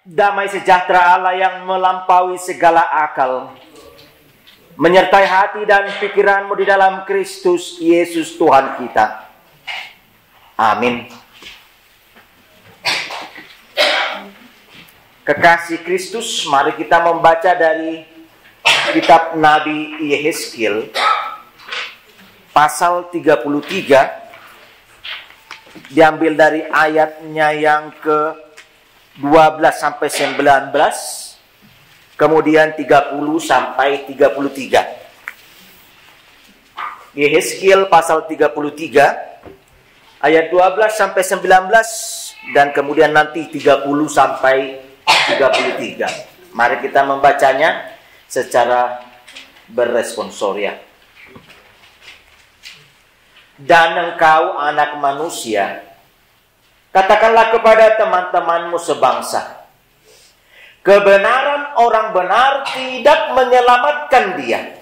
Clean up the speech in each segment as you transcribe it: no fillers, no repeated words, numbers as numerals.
Damai sejahtera Allah yang melampaui segala akal menyertai hati dan pikiranmu di dalam Kristus Yesus Tuhan kita. Amin. Kekasih Kristus, mari kita membaca dari kitab Nabi Yehezkiel pasal 33, diambil dari ayatnya yang ke-12 sampai 19, kemudian 30 sampai 33. Yehezkiel pasal 33 ayat 12 sampai 19 dan kemudian nanti 30 sampai 33. Mari kita membacanya secara berresponsoria. Dan engkau anak manusia, katakanlah kepada teman-temanmu sebangsa, kebenaran orang benar tidak menyelamatkan dia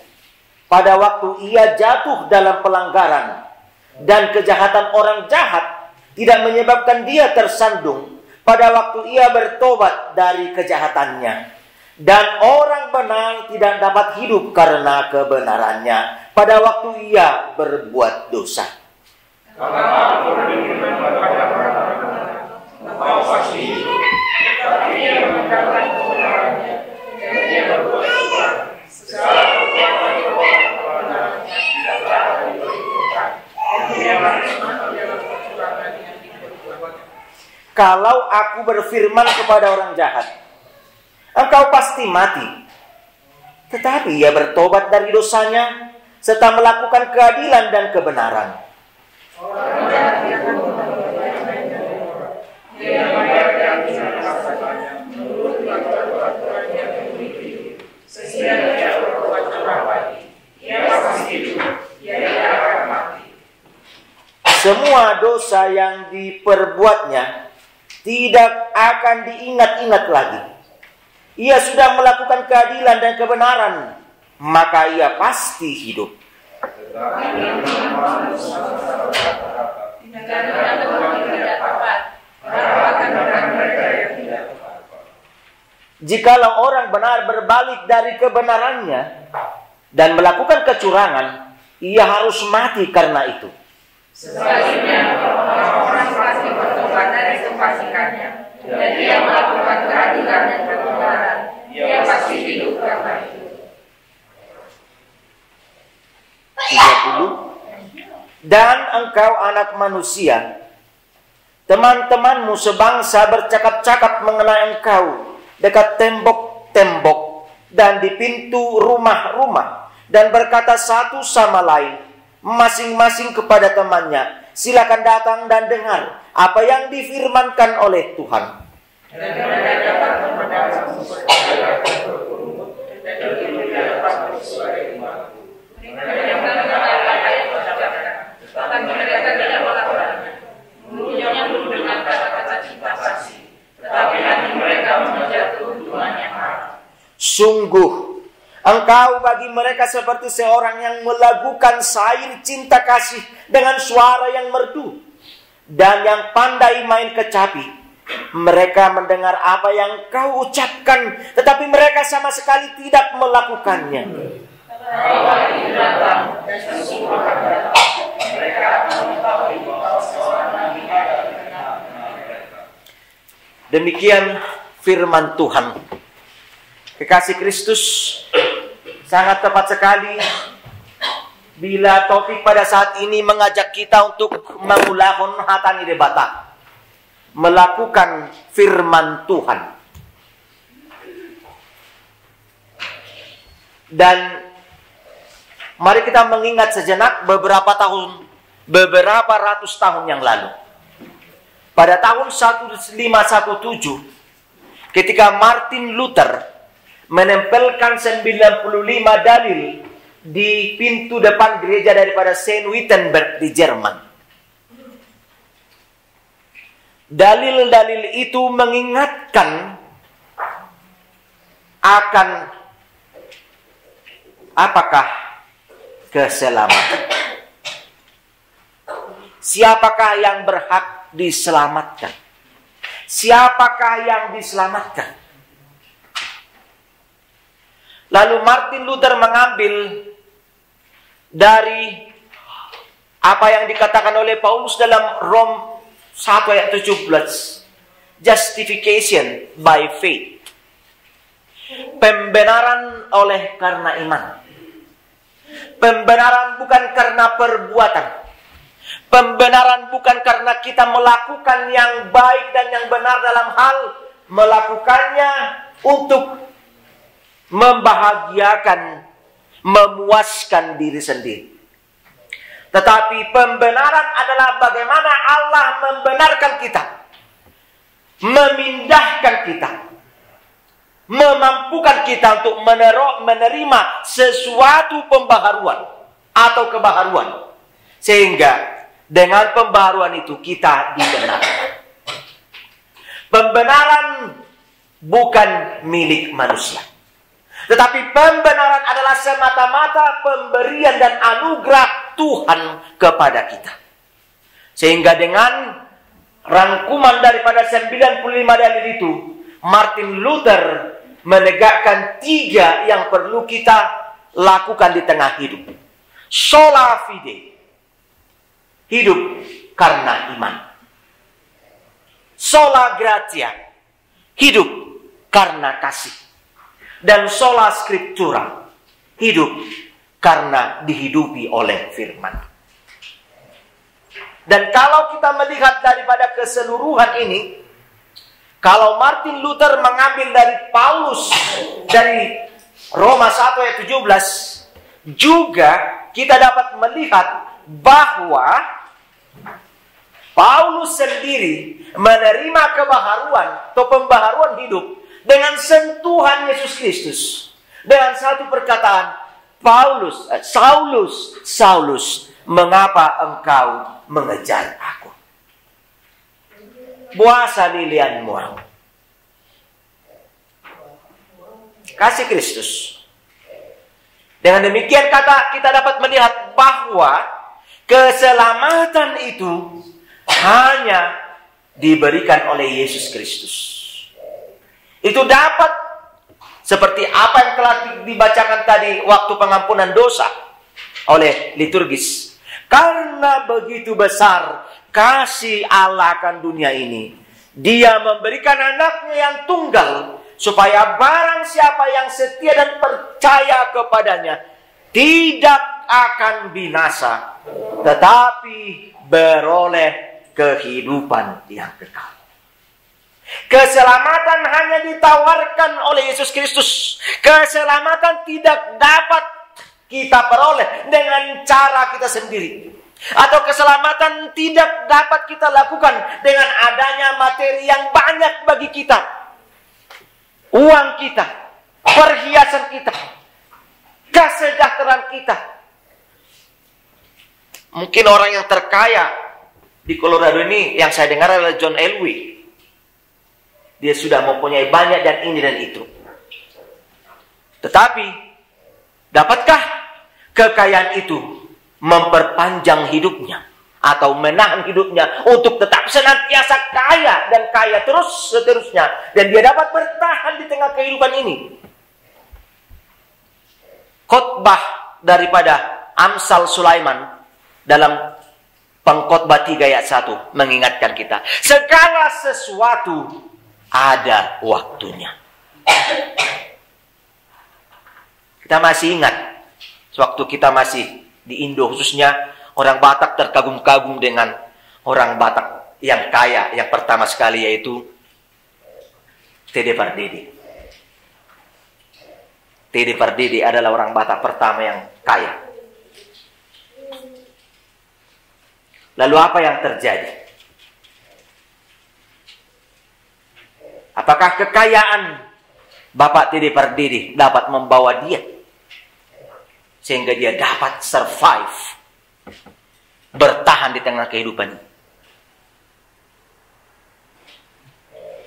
pada waktu ia jatuh dalam pelanggaran, dan kejahatan orang jahat tidak menyebabkan dia tersandung pada waktu ia bertobat dari kejahatannya. Dan orang benar tidak dapat hidup karena kebenarannya pada waktu ia berbuat dosa. Kalau aku berfirman kepada orang jahat, engkau pasti mati, tetapi ia bertobat dari dosanya serta melakukan keadilan dan kebenaran, semua dosa yang diperbuatnya tidak akan diingat-ingat lagi. Ia sudah melakukan keadilan dan kebenaran, maka ia pasti hidup. Jikalau orang benar berbalik dari kebenarannya dan melakukan kecurangan, ia harus mati karena itu. Sebaliknya, orang pasti bertobat dari kefasikannya, dan dia melakukan keadilan dan kebenaran, dia pasti hidup karena itu. 30. Dan engkau anak manusia, teman-temanmu sebangsa bercakap-cakap mengenai engkau dekat tembok-tembok dan di pintu rumah-rumah, dan berkata satu sama lain, masing-masing kepada temannya, silakan datang dan dengar apa yang difirmankan oleh Tuhan. Sungguh, engkau bagi mereka seperti seorang yang melagukan syair cinta kasih dengan suara yang merdu dan yang pandai main kecapi. Mereka mendengar apa yang kau ucapkan, tetapi mereka sama sekali tidak melakukannya. Demikian firman Tuhan. Kekasih Kristus, sangat tepat sekali bila topik pada saat ini mengajak kita untuk mengulahon hatani debata, melakukan firman Tuhan. Dan mari kita mengingat sejenak beberapa ratus tahun yang lalu. Pada tahun 1517, ketika Martin Luther menempelkan 95 dalil di pintu depan gereja daripada Saint Wittenberg di Jerman. Dalil-dalil itu mengingatkan akan apakah keselamatan. Siapakah yang berhak diselamatkan? Siapakah yang diselamatkan? Lalu Martin Luther mengambil dari apa yang dikatakan oleh Paulus dalam Rom 1 ayat 17. Justification by faith. Pembenaran oleh karena iman. Pembenaran bukan karena perbuatan. Pembenaran bukan karena kita melakukan yang baik dan yang benar dalam hal melakukannya untuk membahagiakan, memuaskan diri sendiri. Tetapi pembenaran adalah bagaimana Allah membenarkan kita, memindahkan kita, memampukan kita untuk menerima sesuatu pembaharuan atau kebaharuan. Sehingga dengan pembaharuan itu kita dibenarkan. Pembenaran bukan milik manusia. Tetapi pembenaran adalah semata-mata pemberian dan anugerah Tuhan kepada kita. Sehingga dengan rangkuman daripada 95 dalil itu, Martin Luther menegakkan 3 yang perlu kita lakukan di tengah hidup. Sola fide, hidup karena iman. Sola gratia, hidup karena kasih. Dan sola scriptura, hidup karena dihidupi oleh firman. Dan kalau kita melihat daripada keseluruhan ini, kalau Martin Luther mengambil dari Paulus, dari Roma 1 ayat 17, juga kita dapat melihat bahwa Paulus sendiri menerima kebaharuan atau pembaharuan hidup dengan sentuhan Yesus Kristus. Dengan satu perkataan, Saulus, Saulus, mengapa engkau mengejar aku? Buasa lilianmu. Kasih Kristus. Dengan demikian kita dapat melihat bahwa keselamatan itu hanya diberikan oleh Yesus Kristus. Itu dapat seperti apa yang telah dibacakan tadi waktu pengampunan dosa oleh liturgis. Karena begitu besar kasih Allah akan dunia ini, Dia memberikan anaknya yang tunggal, supaya barang siapa yang setia dan percaya kepadanya tidak akan binasa, tetapi beroleh kehidupan yang kekal. Keselamatan hanya ditawarkan oleh Yesus Kristus. Keselamatan tidak dapat kita peroleh dengan cara kita sendiri. Atau keselamatan tidak dapat kita lakukan dengan adanya materi yang banyak bagi kita. Uang kita, perhiasan kita, kesejahteraan kita. Mungkin orang yang terkaya di Colorado ini yang saya dengar adalah John Elway. Dia sudah mempunyai banyak dan ini dan itu. Tetapi, dapatkah kekayaan itu memperpanjang hidupnya atau menahan hidupnya untuk tetap senantiasa kaya dan kaya terus seterusnya, dan dia dapat bertahan di tengah kehidupan ini? Khotbah daripada Amsal Sulaiman dalam Pengkhotbah 3 ayat 1 mengingatkan kita, segala sesuatu ada waktunya. Kita masih ingat waktu kita masih di Indo, khususnya orang Batak terkagum-kagum dengan orang Batak yang kaya yang pertama sekali, yaitu T.D. Pardede. T.D. Pardede adalah orang Batak pertama yang kaya. Lalu apa yang terjadi? Apakah kekayaan Bapak T.D. Pardede dapat membawa dia sehingga dia dapat survive, bertahan di tengah kehidupan ini?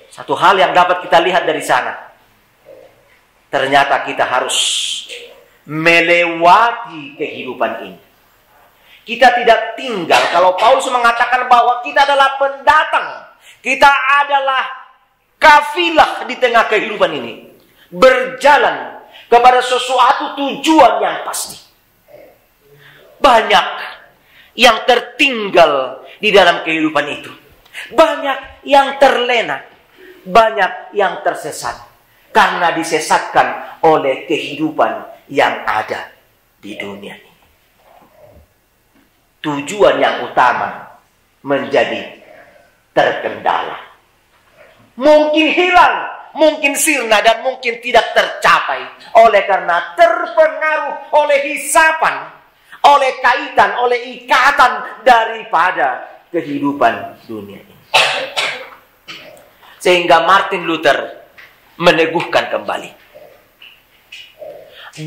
Satu hal yang dapat kita lihat dari sana, ternyata kita harus melewati kehidupan ini. Kita tidak tinggal. Kalau Paulus mengatakan bahwa kita adalah pendatang, kita adalah kafilah di tengah kehidupan ini, berjalan kepada sesuatu tujuan yang pasti. Banyak yang tertinggal di dalam kehidupan itu. Banyak yang terlena. Banyak yang tersesat. Karena disesatkan oleh kehidupan yang ada di dunia ini. Tujuan yang utama menjadi terkendala. Mungkin hilang, mungkin sirna, dan mungkin tidak tercapai. Oleh karena terpengaruh oleh hisapan, oleh kaitan, oleh ikatan daripada kehidupan dunia ini. Sehingga Martin Luther meneguhkan kembali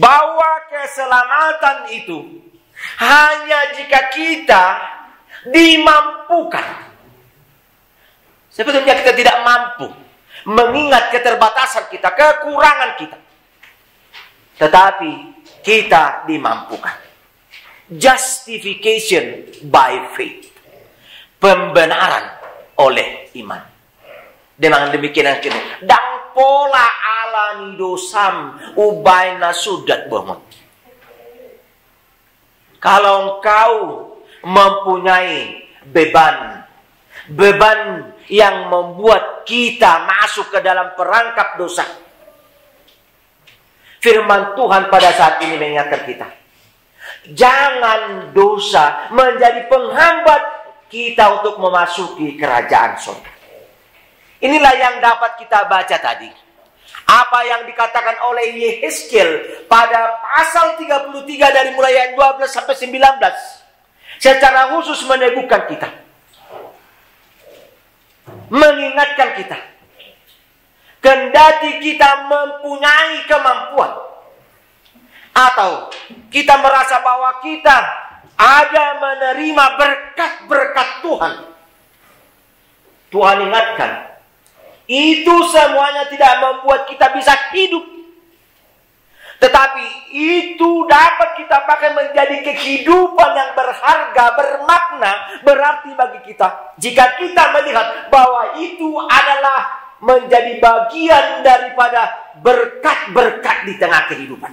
bahwa keselamatan itu hanya jika kita dimampukan. Sebetulnya kita tidak mampu, mengingat keterbatasan kita, kekurangan kita. Tetapi kita dimampukan. Justification by faith. Pembenaran oleh iman. Dengan demikian kini, dang pola alani dosam ubaina sudat bangun. Kalau engkau mempunyai beban yang membuat kita masuk ke dalam perangkap dosa, firman Tuhan pada saat ini mengingatkan kita, jangan dosa menjadi penghambat kita untuk memasuki kerajaan surga. Inilah yang dapat kita baca tadi. Apa yang dikatakan oleh Yehezkiel pada pasal 33 dari mulai ayat 12 sampai 19. Secara khusus meneguhkan kita. Mengingatkan kita. Kendati kita mempunyai kemampuan. Atau kita merasa bahwa kita ada menerima berkat-berkat Tuhan. Tuhan ingatkan. Itu semuanya tidak membuat kita bisa hidup. Tetapi itu dapat kita pakai menjadi kehidupan yang berharga, bermakna, berarti bagi kita. Jika kita melihat bahwa itu adalah menjadi bagian daripada berkat-berkat di tengah kehidupan.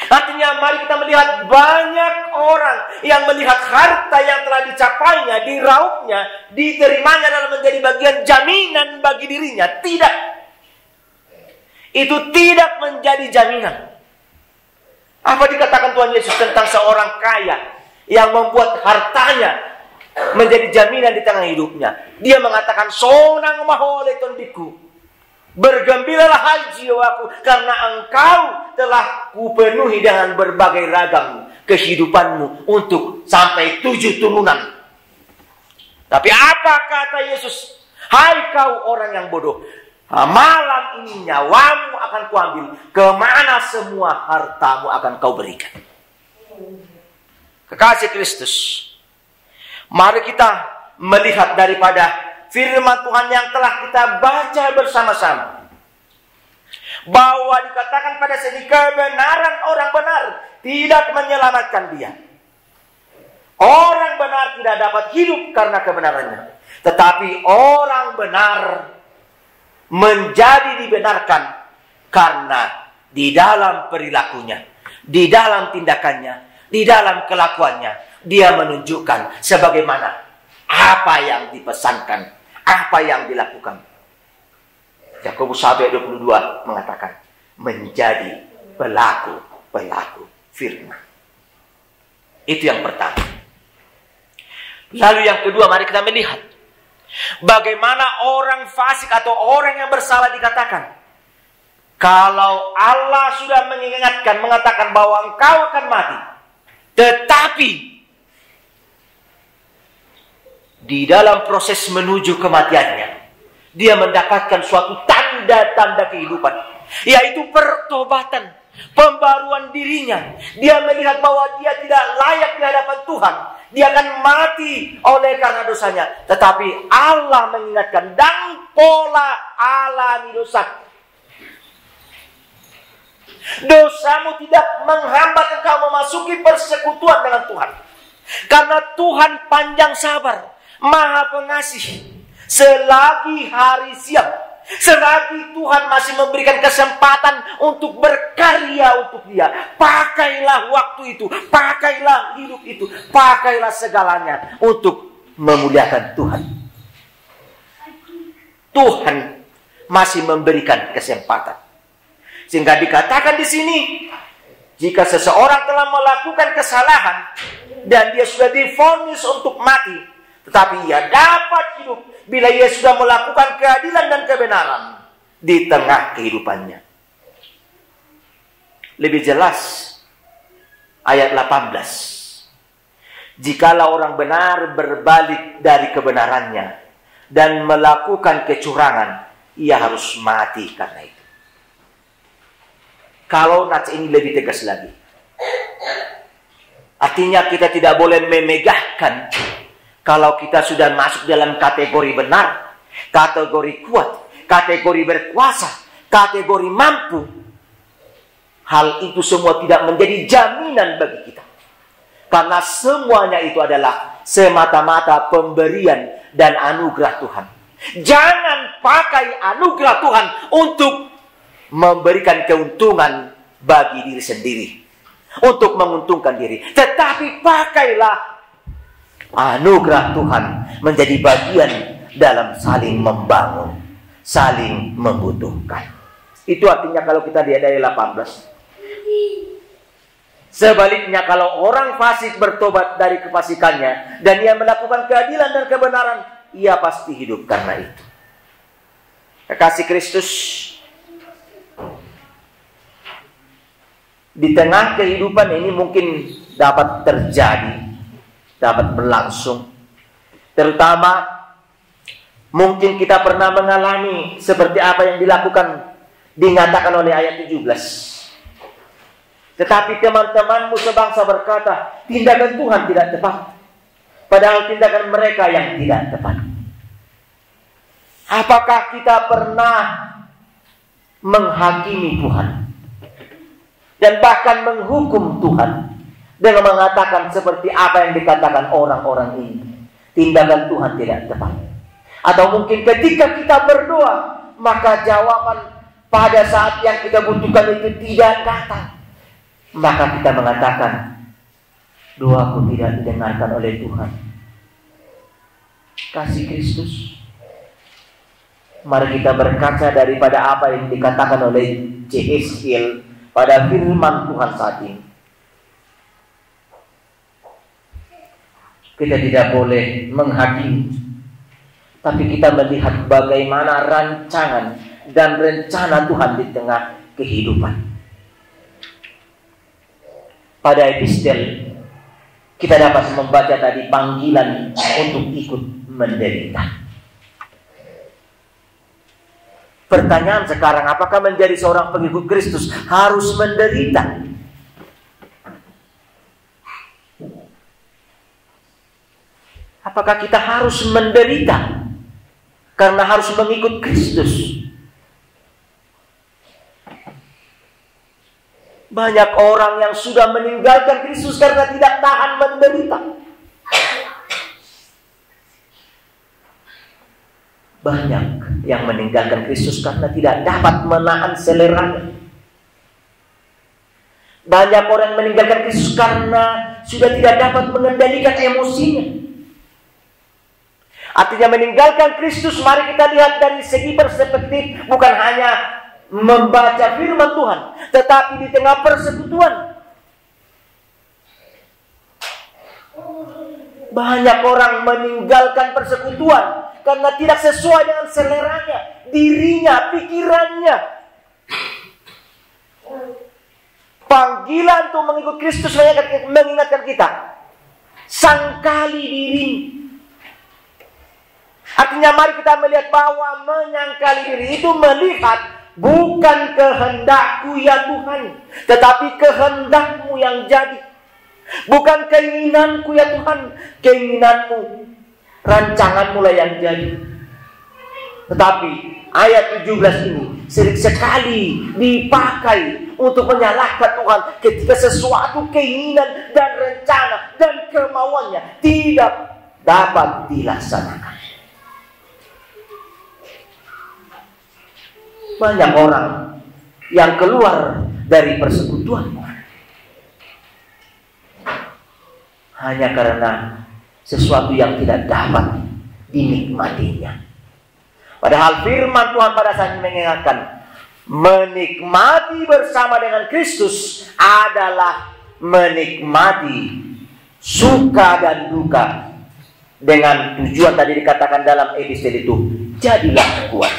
Artinya mari kita melihat banyak orang yang melihat harta yang telah dicapainya, diraupnya, diterimanya dalam menjadi bagian jaminan bagi dirinya. Tidak. Itu tidak menjadi jaminan. Apa dikatakan Tuhan Yesus tentang seorang kaya yang membuat hartanya menjadi jaminan di tengah hidupnya? Dia mengatakan, "Sonang mahole tondiku. Bergembiralah hai jiwaku, karena engkau telah kupenuhi dengan berbagai ragam kehidupanmu untuk sampai 7 turunan." Tapi apa kata Yesus? "Hai kau orang yang bodoh, malam ini nyawamu akan kuambil. Kemana semua hartamu akan kau berikan?" Kekasih Kristus, mari kita melihat daripada firman Tuhan yang telah kita baca bersama-sama. Bahwa dikatakan pada sini, kebenaran orang benar tidak menyelamatkan dia. Orang benar tidak dapat hidup karena kebenarannya. Tetapi orang benar menjadi dibenarkan karena di dalam perilakunya, di dalam tindakannya, di dalam kelakuannya, dia menunjukkan sebagaimana apa yang dipesankan, apa yang dilakukan. Yakobus 1 ayat 22 mengatakan, menjadi pelaku firman. Itu yang pertama. Lalu yang kedua, mari kita melihat bagaimana orang fasik atau orang yang bersalah dikatakan. Kalau Allah sudah mengingatkan, mengatakan bahwa engkau akan mati, tetapi di dalam proses menuju kematiannya, dia mendapatkan suatu tanda-tanda kehidupan, yaitu pertobatan, pembaruan dirinya. Dia melihat bahwa dia tidak layak di hadapan Tuhan. Dia akan mati oleh karena dosanya. Tetapi Allah mengingatkan, "Dang pola alami dosa." Dosamu tidak menghambat engkau memasuki persekutuan dengan Tuhan. Karena Tuhan panjang sabar, Maha Pengasih. Selagi hari siang, selagi Tuhan masih memberikan kesempatan untuk berkarya untuk dia, pakailah waktu itu, pakailah hidup itu, pakailah segalanya untuk memuliakan Tuhan. Tuhan masih memberikan kesempatan. Sehingga dikatakan di sini, jika seseorang telah melakukan kesalahan dan dia sudah divonis untuk mati, tetapi ia dapat hidup bila ia sudah melakukan keadilan dan kebenaran di tengah kehidupannya. Lebih jelas ayat 18. Jikalau orang benar berbalik dari kebenarannya dan melakukan kecurangan, ia harus mati karena itu. Kalau nats ini lebih tegas lagi, artinya kita tidak boleh memegahkan kalau kita sudah masuk dalam kategori benar, kategori kuat, kategori berkuasa, kategori mampu. Hal itu semua tidak menjadi jaminan bagi kita. Karena semuanya itu adalah semata-mata pemberian dan anugerah Tuhan. Jangan pakai anugerah Tuhan untuk memberikan keuntungan bagi diri sendiri, untuk menguntungkan diri. Tetapi pakailah anugerah Tuhan menjadi bagian dalam saling membangun, saling membutuhkan. Itu artinya kalau kita lihat dari 18. Sebaliknya, kalau orang fasik bertobat dari kefasikannya dan ia melakukan keadilan dan kebenaran, ia pasti hidup karena itu. Kekasih Kristus, di tengah kehidupan ini mungkin dapat terjadi, dapat berlangsung. Terutama mungkin kita pernah mengalami seperti apa yang dinyatakan oleh ayat 17. Tetapi teman-temanmu sebangsa berkata, tindakan Tuhan tidak tepat, padahal tindakan mereka yang tidak tepat. Apakah kita pernah menghakimi Tuhan dan bahkan menghukum Tuhan dengan mengatakan seperti apa yang dikatakan orang-orang ini, tindakan Tuhan tidak tepat? Atau mungkin ketika kita berdoa, maka jawaban pada saat yang kita butuhkan itu tidak datang, maka kita mengatakan, doaku tidak didengarkan oleh Tuhan. Kasih Kristus, mari kita berkaca daripada apa yang dikatakan oleh Yeskiel pada firman Tuhan saat ini. Kita tidak boleh menghakimi, tapi kita melihat bagaimana rancangan dan rencana Tuhan di tengah kehidupan. Pada epistel kita dapat membaca tadi panggilan untuk ikut menderita. Pertanyaan sekarang, apakah menjadi seorang pengikut Kristus harus menderita? Apakah kita harus menderita karena harus mengikut Kristus? Banyak orang yang sudah meninggalkan Kristus karena tidak tahan menderita. Banyak yang meninggalkan Kristus karena tidak dapat menahan seleranya. Banyak orang meninggalkan Kristus karena sudah tidak dapat mengendalikan emosinya. Artinya meninggalkan Kristus, mari kita lihat dari segi perspektif, bukan hanya membaca firman Tuhan, tetapi di tengah persekutuan. Banyak orang meninggalkan persekutuan karena tidak sesuai dengan seleranya, dirinya, pikirannya. Panggilan untuk mengikut Kristus mengingatkan kita, sangkali diri. Artinya mari kita melihat bahwa menyangkali diri itu melihat bukan kehendakku ya Tuhan, tetapi kehendakmu yang jadi. Bukan keinginanku ya Tuhan, keinginanmu, rancanganmu lah yang jadi. Tetapi ayat 17 ini sering sekali dipakai untuk menyalahkan Tuhan ketika sesuatu keinginan dan rencana dan kemauannya tidak dapat dilaksanakan. Banyak orang yang keluar dari persekutuan hanya karena sesuatu yang tidak dapat dinikmatinya. Padahal firman Tuhan pada saat ini mengingatkan, menikmati bersama dengan Kristus adalah menikmati suka dan duka. Dengan tujuan tadi dikatakan dalam episode itu, jadilah kuat.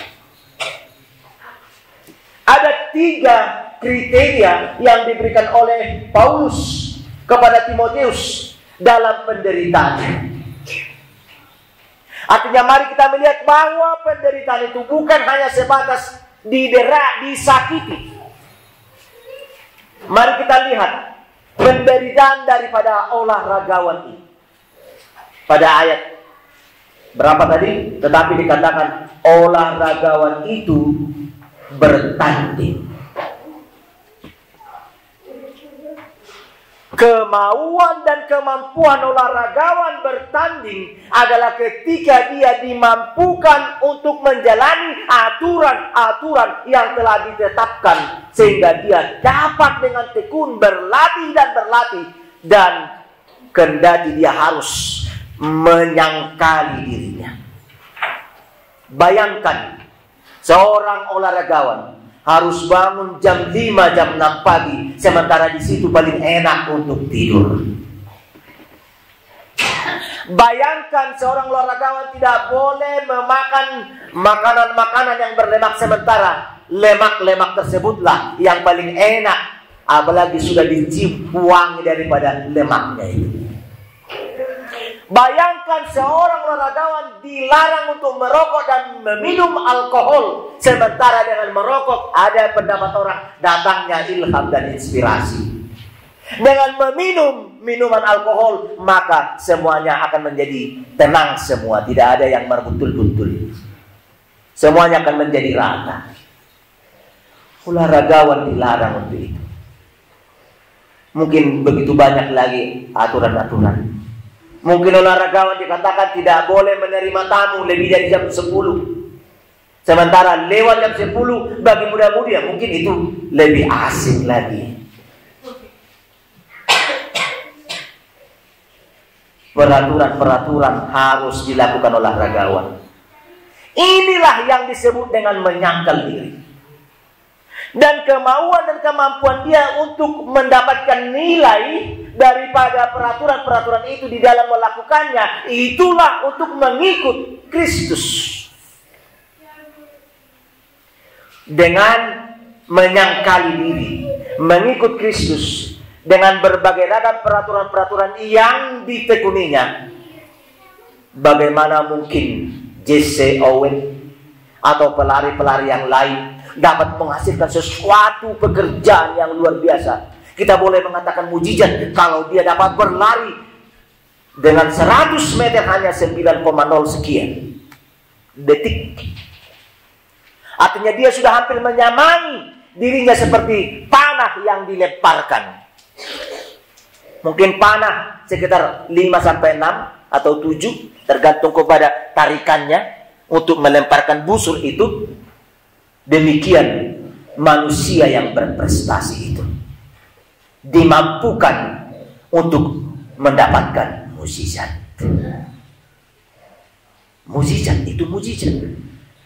Ada 3 kriteria yang diberikan oleh Paulus kepada Timotius dalam penderitaan. Artinya mari kita melihat bahwa penderitaan itu bukan hanya sebatas didera, disakiti. Mari kita lihat penderitaan daripada olahragawan ini. Pada ayat berapa tadi? Tetapi dikatakan olahragawan itu bertanding. Kemauan dan kemampuan olahragawan bertanding adalah ketika dia dimampukan untuk menjalani aturan-aturan yang telah ditetapkan, sehingga dia dapat dengan tekun berlatih dan kendati dia harus menyangkali dirinya. Bayangkan seorang olahragawan harus bangun jam 5, jam 6 pagi, sementara di situ paling enak untuk tidur. Bayangkan seorang olahragawan tidak boleh memakan makanan-makanan yang berlemak, sementara lemak-lemak tersebutlah yang paling enak, apalagi sudah dicium wangi daripada lemaknya itu. Bayangkan seorang olahragawan dilarang untuk merokok dan meminum alkohol, sementara dengan merokok ada pendapat orang datangnya ilham dan inspirasi. Dengan meminum minuman alkohol, maka semuanya akan menjadi tenang semua, tidak ada yang berbuntul-buntul. Semuanya akan menjadi rata. Olahragawan dilarang untuk itu. Mungkin begitu banyak lagi aturan-aturan. Mungkin olahragawan dikatakan tidak boleh menerima tamu lebih dari jam 10. Sementara lewat jam 10 bagi muda-mudi mungkin itu lebih asik lagi. Peraturan-peraturan harus dilakukan olahragawan. Inilah yang disebut dengan menyangkal diri. Dan kemauan dan kemampuan dia untuk mendapatkan nilai daripada peraturan-peraturan itu di dalam melakukannya, itulah untuk mengikut Kristus. Dengan menyangkali diri, mengikut Kristus dengan berbagai ragam peraturan-peraturan yang ditekuninya. Bagaimana mungkin Jesse Owens atau pelari-pelari yang lain dapat menghasilkan sesuatu pekerjaan yang luar biasa? Kita boleh mengatakan mujizat kalau dia dapat berlari dengan 100 meter hanya 9,0 sekian detik. Artinya dia sudah hampir menyamai dirinya seperti panah yang dilemparkan. Mungkin panah sekitar 5-6 atau 7, tergantung kepada tarikannya untuk melemparkan busur itu. Demikian manusia yang berprestasi itu dimampukan untuk mendapatkan mukjizat. Mukjizat itu mukjizat.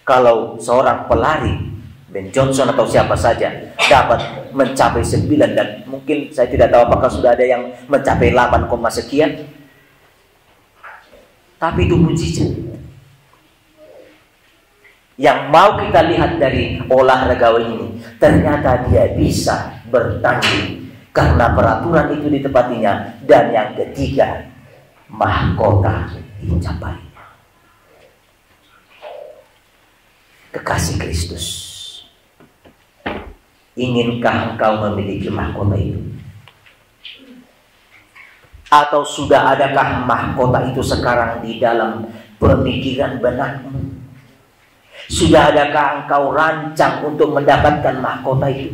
Kalau seorang pelari Ben Johnson atau siapa saja dapat mencapai 9, dan mungkin saya tidak tahu apakah sudah ada yang mencapai 8, sekian, tapi itu mukjizat. Yang mau kita lihat dari olahragawan ini, ternyata dia bisa bertanding karena peraturan itu ditepatinya. Dan yang ketiga, mahkota dicapainya. Kekasih Kristus, inginkah engkau memiliki mahkota itu? Atau sudah adakah mahkota itu sekarang di dalam pemikiran benakmu? Sudah adakah engkau rancang untuk mendapatkan mahkota itu?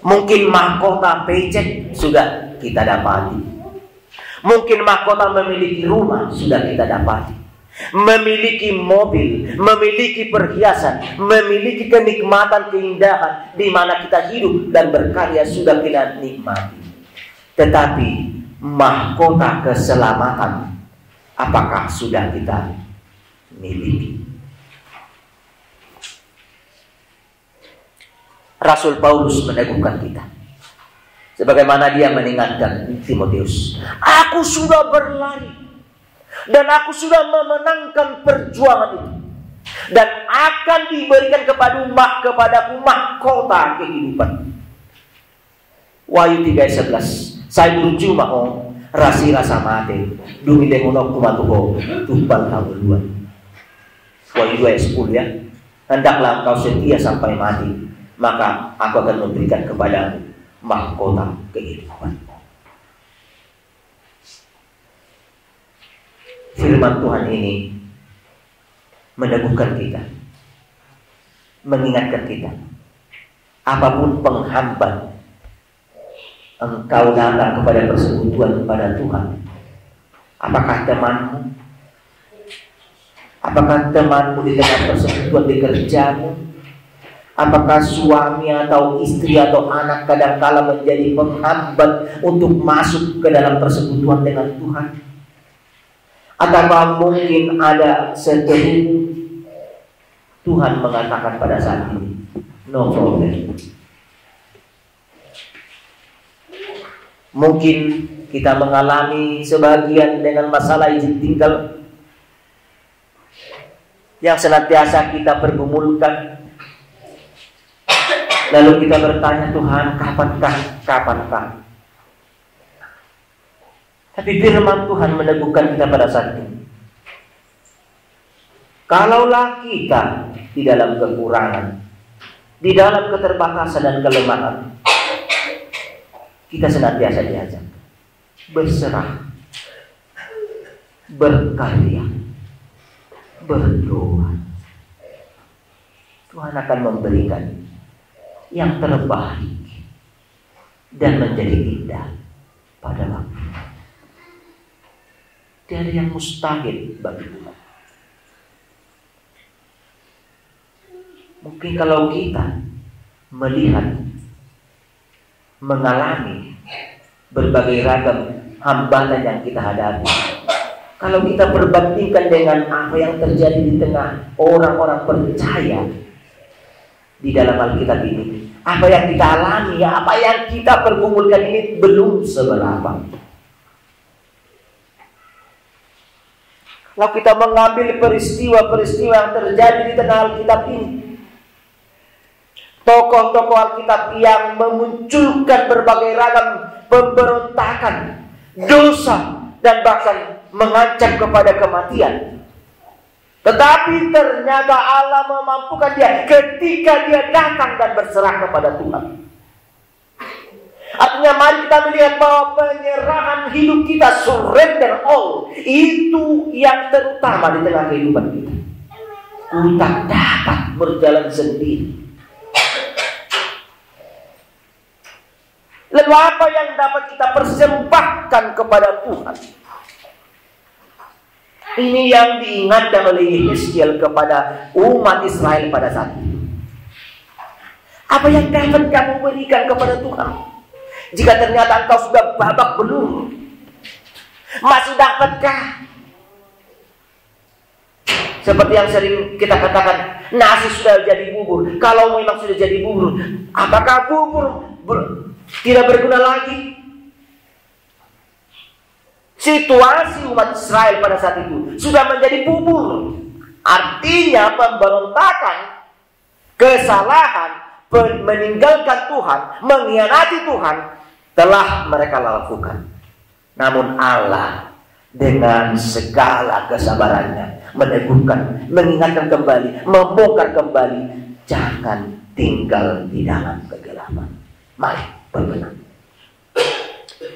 Mungkin mahkota paycheck sudah kita dapati. Mungkin mahkota memiliki rumah sudah kita dapati. memiliki mobil, memiliki perhiasan, memiliki kenikmatan, keindahan di mana kita hidup dan berkarya sudah kita nikmati. Tetapi mahkota keselamatan, apakah sudah kita miliki? Rasul Paulus meneguhkan kita, sebagaimana dia mengingatkan Timotius, aku sudah berlari dan aku sudah memenangkan perjuangan itu, dan akan diberikan kepadaku mahkota kehidupan. Wahyu 3:11. Saya menuju mau rasi rasa mati dumi demonok kumatuho tumpal hauluan. Wahyu 2:10 ya. Hendaklah engkau setia sampai mati, maka aku akan memberikan kepadamu mahkota kehidupan. Firman Tuhan ini meneguhkan kita, mengingatkan kita, apapun penghambat engkau datang kepada persekutuan kepada Tuhan. Apakah temanmu? Apakah temanmu di tengah persekutuan di kerjamu? Apakah suami atau istri atau anak kadangkala menjadi penghambat untuk masuk ke dalam persekutuan dengan Tuhan? Atau mungkin ada seteru Tuhan mengatakan pada saat ini, no problem. Mungkin kita mengalami sebagian dengan masalah izin tinggal yang senantiasa kita pergumulkan. Lalu kita bertanya, Tuhan, kapankah? Tapi firman Tuhan meneguhkan kita pada saat ini. Kalaulah kita di dalam kekurangan, di dalam keterbatasan dan kelemahan, kita senantiasa diajak berserah, berkarya, berdoa. Tuhan akan memberikan yang terbaik dan menjadi indah pada waktu. Tiada yang mustahil bagi Tuhan. Mungkin kalau kita melihat, mengalami berbagai ragam hambatan yang kita hadapi, kalau kita perbandingkan dengan apa yang terjadi di tengah orang-orang percaya di dalam Alkitab ini, apa yang kita alami, apa yang kita pergumulkan ini belum seberapa. Kalau kita mengambil peristiwa-peristiwa yang terjadi di tengah Alkitab ini, tokoh-tokoh Alkitab yang memunculkan berbagai ragam pemberontakan, dosa, dan bahkan mengancam kepada kematian. Tetapi ternyata Allah memampukan dia ketika dia datang dan berserah kepada Tuhan. Artinya mari kita melihat bahwa penyerahan hidup kita, surrender all, itu yang terutama di tengah kehidupan kita. Ku tak dapat berjalan sendiri. Lalu apa yang dapat kita persembahkan kepada Tuhan? Ini yang diingatkan oleh Yeskiel kepada umat Israel pada saat itu. Apa yang dapat kamu berikan kepada Tuhan? Jika ternyata engkau sudah babak belur, masih dapatkah? Seperti yang sering kita katakan, nasi sudah jadi bubur. Kalau memang sudah jadi bubur, apakah bubur tidak berguna lagi? Situasi umat Israel pada saat itu sudah menjadi bubur. Artinya pemberontakan, kesalahan, meninggalkan Tuhan, mengkhianati Tuhan telah mereka lakukan. Namun Allah dengan segala kesabarannya meneguhkan, mengingatkan kembali, membongkar kembali, jangan tinggal di dalam kegelapan. Mari berbenah.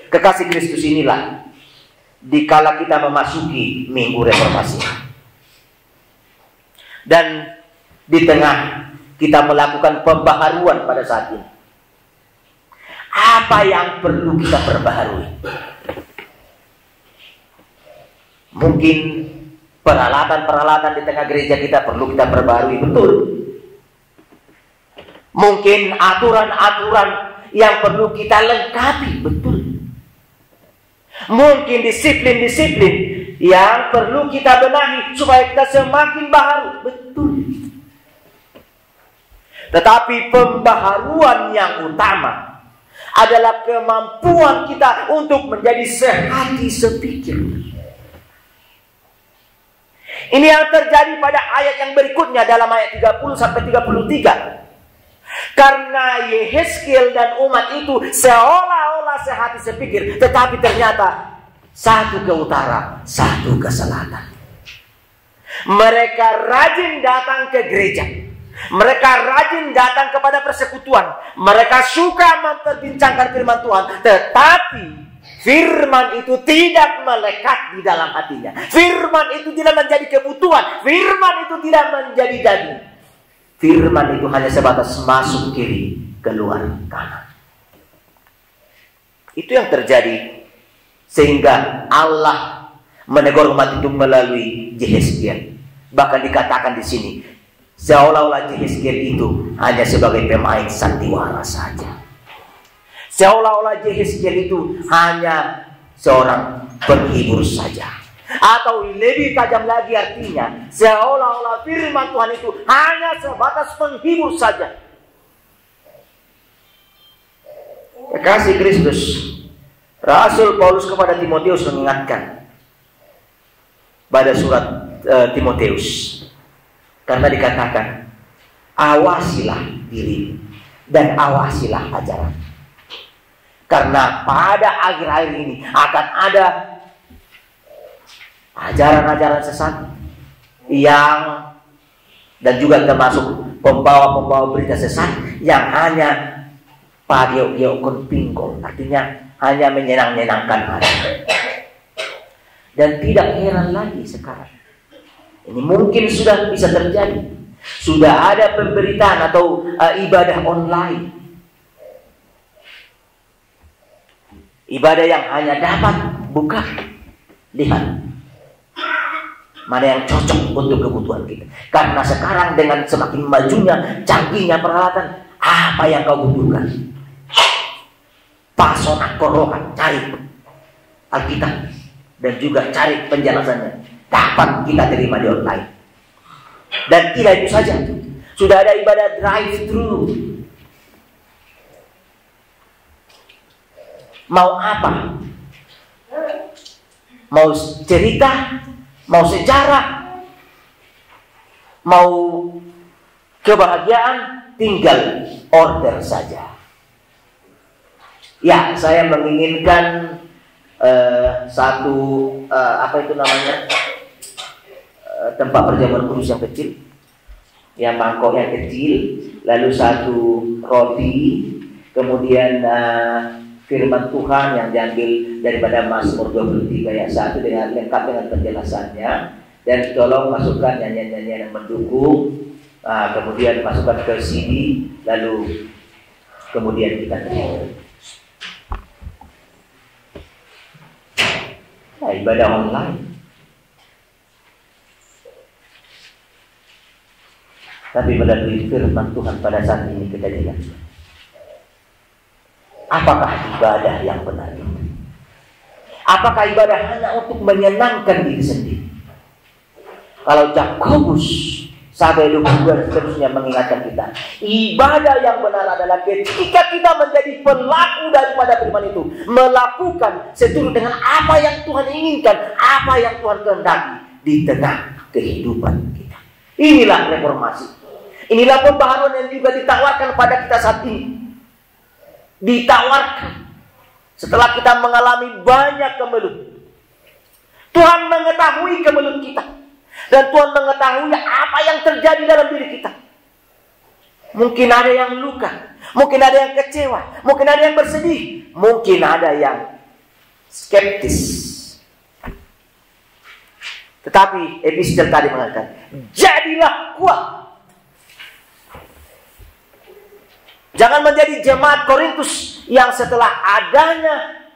Kekasih Kristus inilah dikala kita memasuki minggu reformasi, dan di tengah kita melakukan pembaharuan pada saat ini. Apa yang perlu kita perbaharui? Mungkin Peralatan-peralatan di tengah gereja kita perlu kita perbarui, betul. Mungkin aturan-aturan yang perlu kita lengkapi, betul. Mungkin disiplin-disiplin yang perlu kita benahi supaya kita semakin baharu, betul. Tetapi pembaharuan yang utama adalah kemampuan kita untuk menjadi sehati sepikir. Ini yang terjadi pada ayat yang berikutnya dalam ayat 30 sampai 33. Karena Yehezkiel dan umat itu seolah-olah sehati sepikir, tetapi ternyata satu ke utara, satu ke selatan. Mereka rajin datang ke gereja. Mereka rajin datang kepada persekutuan. Mereka suka memperbincangkan firman Tuhan. Tetapi firman itu tidak melekat di dalam hatinya. Firman itu tidak menjadi kebutuhan. Firman itu tidak menjadi daging. Firman itu hanya sebatas masuk kiri, keluar kanan. Itu yang terjadi. Sehingga Allah menegur umat itu melalui Yehezkiel. Bahkan dikatakan di sini, seolah-olah Yehezkiel itu hanya sebagai pemain sandiwara saja. Seolah-olah Yehezkiel itu hanya seorang penghibur saja. Atau lebih tajam lagi artinya, seolah-olah firman Tuhan itu hanya sebatas penghibur saja. Kekasih Kristus, Rasul Paulus kepada Timotius mengingatkan pada surat Timotius, karena dikatakan, awasilah diri dan awasilah ajaran. Karena pada akhir-akhir ini akan ada ajaran-ajaran sesat yang dan juga termasuk pembawa-pembawa berita sesat yang hanya pagyo-gyokon pinggol, artinya hanya menyenang-nyenangkan hati. Dan tidak heran lagi sekarang, ini mungkin sudah bisa terjadi, sudah ada pemberitaan atau ibadah online, ibadah yang hanya dapat buka, lihat mana yang cocok untuk kebutuhan kita. Karena sekarang dengan semakin majunya, canggihnya peralatan, apa yang kau butuhkan? Pasona korohan, cari Alkitab dan juga cari penjelasannya. Dapat kita terima di online. Dan tidak itu saja, sudah ada ibadah drive-thru. Mau apa? Mau cerita? Mau sejarah, mau kebahagiaan, tinggal order saja. Ya, saya menginginkan satu tempat perjamuan kudus yang kecil, yang mangkok yang kecil, lalu satu roti, kemudian firman Tuhan yang diambil daripada Mazmur 23 ayat 1 dengan lengkap dengan penjelasannya, dan tolong masukkan nyanyian-nyanyian yang mendukung, kemudian masukkan ke CD, lalu kemudian kita terima. Ibadah online. Tapi melalui firman Tuhan pada saat ini kita lihat, apakah ibadah yang benar itu? Apakah ibadah hanya untuk menyenangkan diri sendiri? Kalau Yakobus sampai 22 dan seterusnya mengingatkan kita, ibadah yang benar adalah ketika kita menjadi pelaku daripada firman itu, melakukan seturut dengan apa yang Tuhan inginkan, apa yang Tuhan kehendaki di tengah kehidupan kita. Inilah reformasi. Inilah pembaharuan yang juga ditawarkan pada kita saat ini. Ditawarkan setelah kita mengalami banyak kemelut. Tuhan mengetahui kemelut kita, dan Tuhan mengetahui apa yang terjadi dalam diri kita. Mungkin ada yang luka, mungkin ada yang kecewa, mungkin ada yang bersedih, mungkin ada yang skeptis. Tetapi epistel tadi mengatakan, jadilah kuat. Jangan menjadi jemaat Korintus yang setelah adanya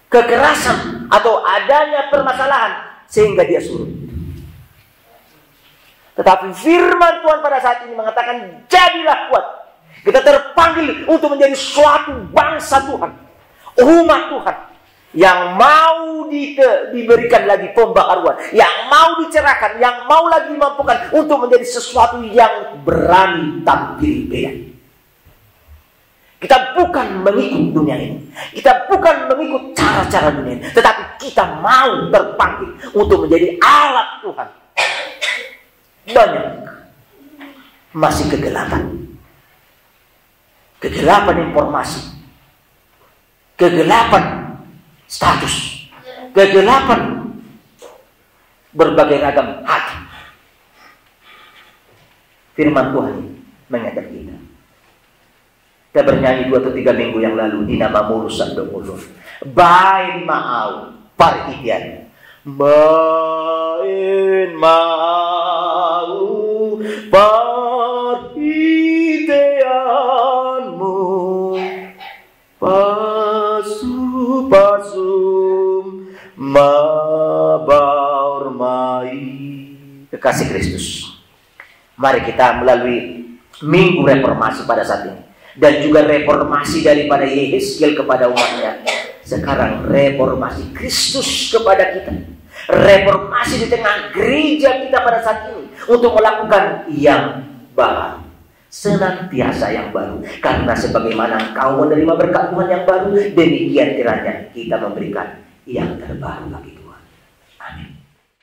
kekerasan atau adanya permasalahan sehingga dia surut. Tetapi firman Tuhan pada saat ini mengatakan, jadilah kuat. Kita terpanggil untuk menjadi suatu bangsa Tuhan, umat Tuhan, yang mau diberikan lagi pembaharuan, yang mau dicerahkan, yang mau lagi dimampukan untuk menjadi sesuatu yang berani tampil beda. Kita bukan mengikut dunia ini, kita bukan mengikut cara-cara dunia ini, tetapi kita mau terpanggil untuk menjadi alat Tuhan. Banyak masih kegelapan informasi, kegelapan status, kegelapan berbagai ragam hati. Firman Tuhan mengajar kita. Kita bernyanyi 2 atau 3 minggu yang lalu di nama Murusan Domulur. Bain mau paritian. Bain mau paritianmu. Pasum mabaur mai. Kekasih Kristus, mari kita melalui minggu reformasi pada saat ini, dan juga reformasi daripada Yehezkiel kepada umatnya. Sekarang reformasi Kristus kepada kita, reformasi di tengah gereja kita pada saat ini, untuk melakukan yang baru, senantiasa yang baru. Karena sebagaimana engkau menerima berkat Tuhan yang baru, demikian kiranya kita memberikan yang terbaru bagi Tuhan.